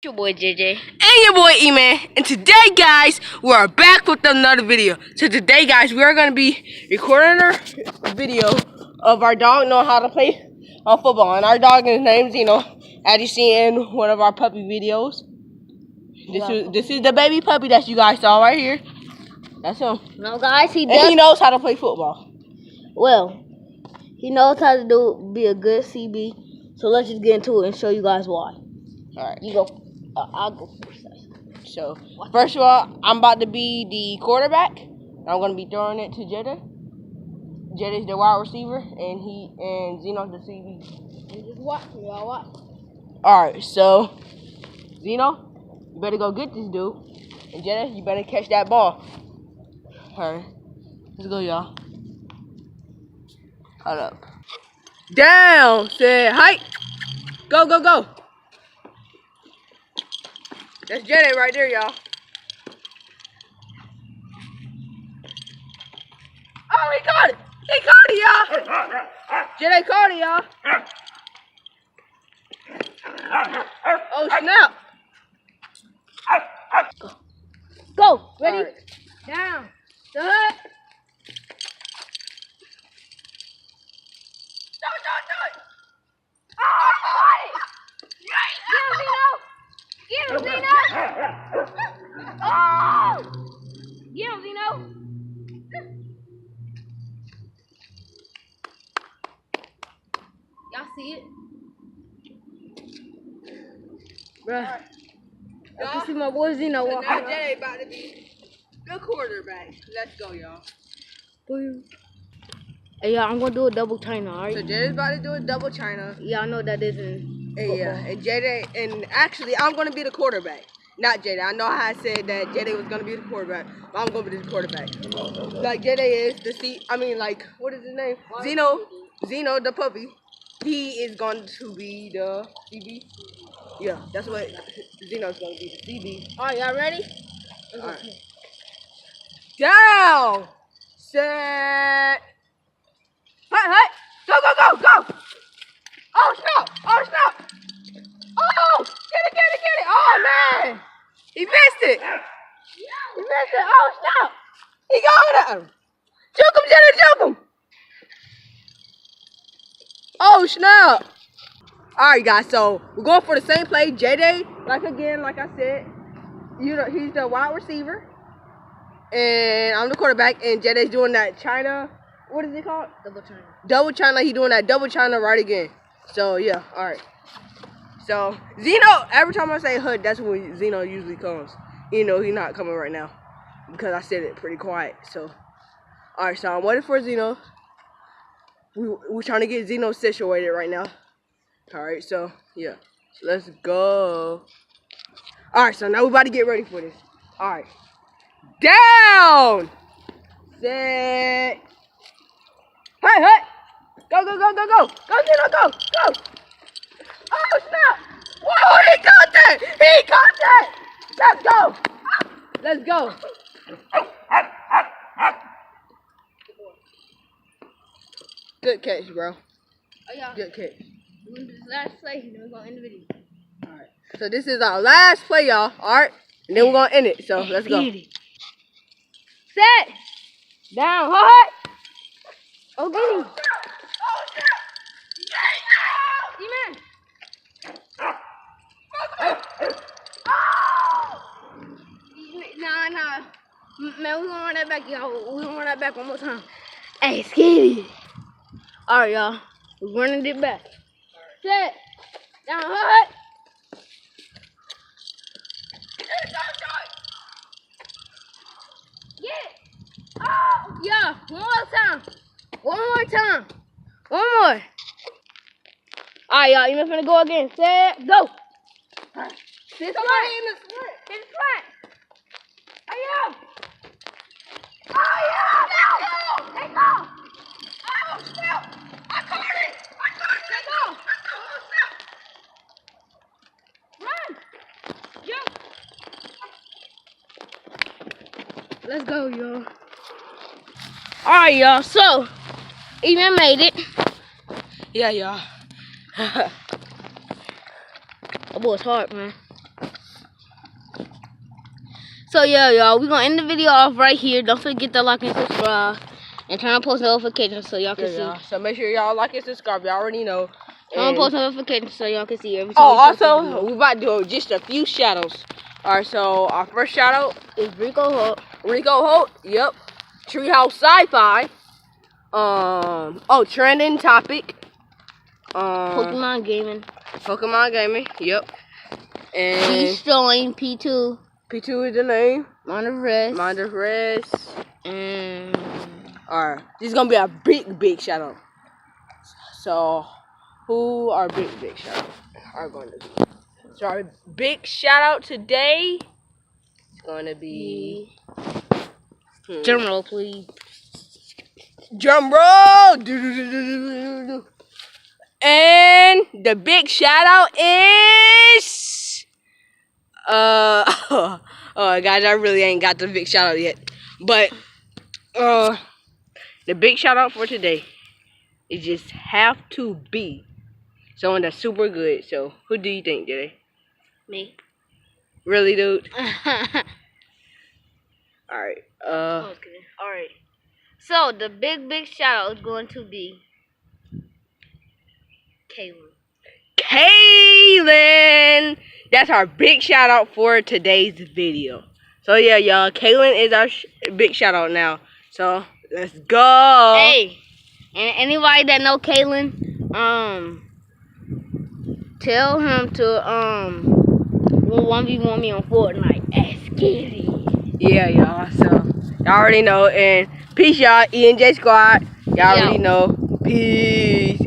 Your boy JJ and your boy Eman, and today guys we are back with another video. So today guys we are going to be recording a video of our dog knowing how to play football, and our dog is named Zeno, as you see in one of our puppy videos. This is the baby puppy that you guys saw right here. That's him. No guys, he knows how to play football. Well, he knows how to be a good CB. So let's just get into it and show you guys why. Alright, You go. I'll go first. so first of all, I'm about to be the quarterback. I'm going to be throwing it to Jada. Jada's the wide receiver, and Zeno's the CB. You just watch. Y'all watch. Alright, so Zeno, you better go get this dude. And Jada, you better catch that ball. Alright, let's go, y'all. Hold up. Down, say height. Go, go, go. That's Jada right there, y'all. Oh, he caught it. He caught it, y'all. Jada caught it, y'all. Oh, snap. Go. Ready? Right. Down. Good. Get him, Zeno! Oh! Get him, Zeno! Y'all see it? Bruh. I can see my boy Zeno So walking. now Jada about to be the quarterback. Let's go, y'all. Hey, y'all, I'm gonna do a double China, alright? So Jada's about to do a double China. Yeah, I know that isn't. Yeah, and Jada, and actually, I'm gonna be the quarterback, not Jada. I know how I said that Jada was gonna be the quarterback, but I'm gonna be the quarterback. Like Jada is what is his name? Zeno the Puppy. He is going to be the CB. Yeah, that's what Zeno's gonna be, the CB. Alright, y'all ready? All right. Down, set, hey, go, go, go, go! Oh snap! Oh snap! Oh, get it! Oh man, he missed it. He missed it. Oh snap! He got him. Juke him, Jada, juke him. Oh snap! All right, guys. So we're going for the same play. Jada, like I said, he's the wide receiver, and I'm the quarterback. And Jada's doing that China. What is it called? Double China. Double China. He doing that double China right again. So yeah. All right. So, Zeno, every time I say hood, that's when Zeno usually comes. You know, he's not coming right now because I said it pretty quiet. So, all right, so I'm waiting for Zeno. We're trying to get Zeno situated right now. All right, so, yeah. So let's go. All right, so now we're about to get ready for this. All right. Down. Set. Hey. Go. Go, Zeno, go. Oh snap! Whoa, he caught that! Let's go! Good catch, bro. Oh, yeah. Good catch. We're gonna do this last play, and then we're gonna end the video. Alright. So this is our last play, y'all. Alright? And then we're gonna end it. So let's go. Set! Down, hard! Oh, get him! Eman! Nah. Man, we're gonna run that back, y'all. We're gonna run that back one more time. Hey, Skitty. Alright, y'all. We're running it back. Set. Down, hard. Get it. Oh, yeah. One more time. One more. Alright, y'all. Eman's gonna go again. Set. Go. Hit the front. Oh, yeah. Let's go. Oh, snap. I caught it. Let's go. Run. Jump. Let's go, y'all. Alright, y'all. So, Eman made it. Yeah, y'all. That boy's hard, man. So yeah, y'all, we're gonna end the video off right here. Don't forget to like and subscribe and turn on post notifications so y'all can see. Y'all. So make sure y'all like and subscribe. Y'all already know. Turn on And- post notifications so y'all can see every time. Oh, also, we about to do just a few shout-outs. Alright, so our first shout-out is Rico Holt. Rico Holt, yep. Treehouse Sci-Fi. Trending topic. Pokemon Gaming. Pokemon Gaming, yep. And He's showing P2. P2 is the name. Mind of Rest. Mind of Rest. And Alright, this is gonna be a big shout-out. So, who our big shout-out are going to be? So our big shout-out today is going to be... Drum roll, please. Drum roll! And the big shout out is oh guys, I really ain't got the big shout out yet. But the big shout out for today is just have to be someone that's super good. So who do you think today? Me. Really, dude? Alright. Okay. Alright. So the big shout out is going to be Kaylin. That's our big shout out for today's video. So yeah, y'all, Kaylin is our big shout out now. So let's go. Hey, and anybody that know Kaylin, tell him to 1v1 me on Fortnite. Let's get it. Yeah, y'all. So y'all already know. And peace, y'all. EmanJj Squad. Y'all already know. Peace.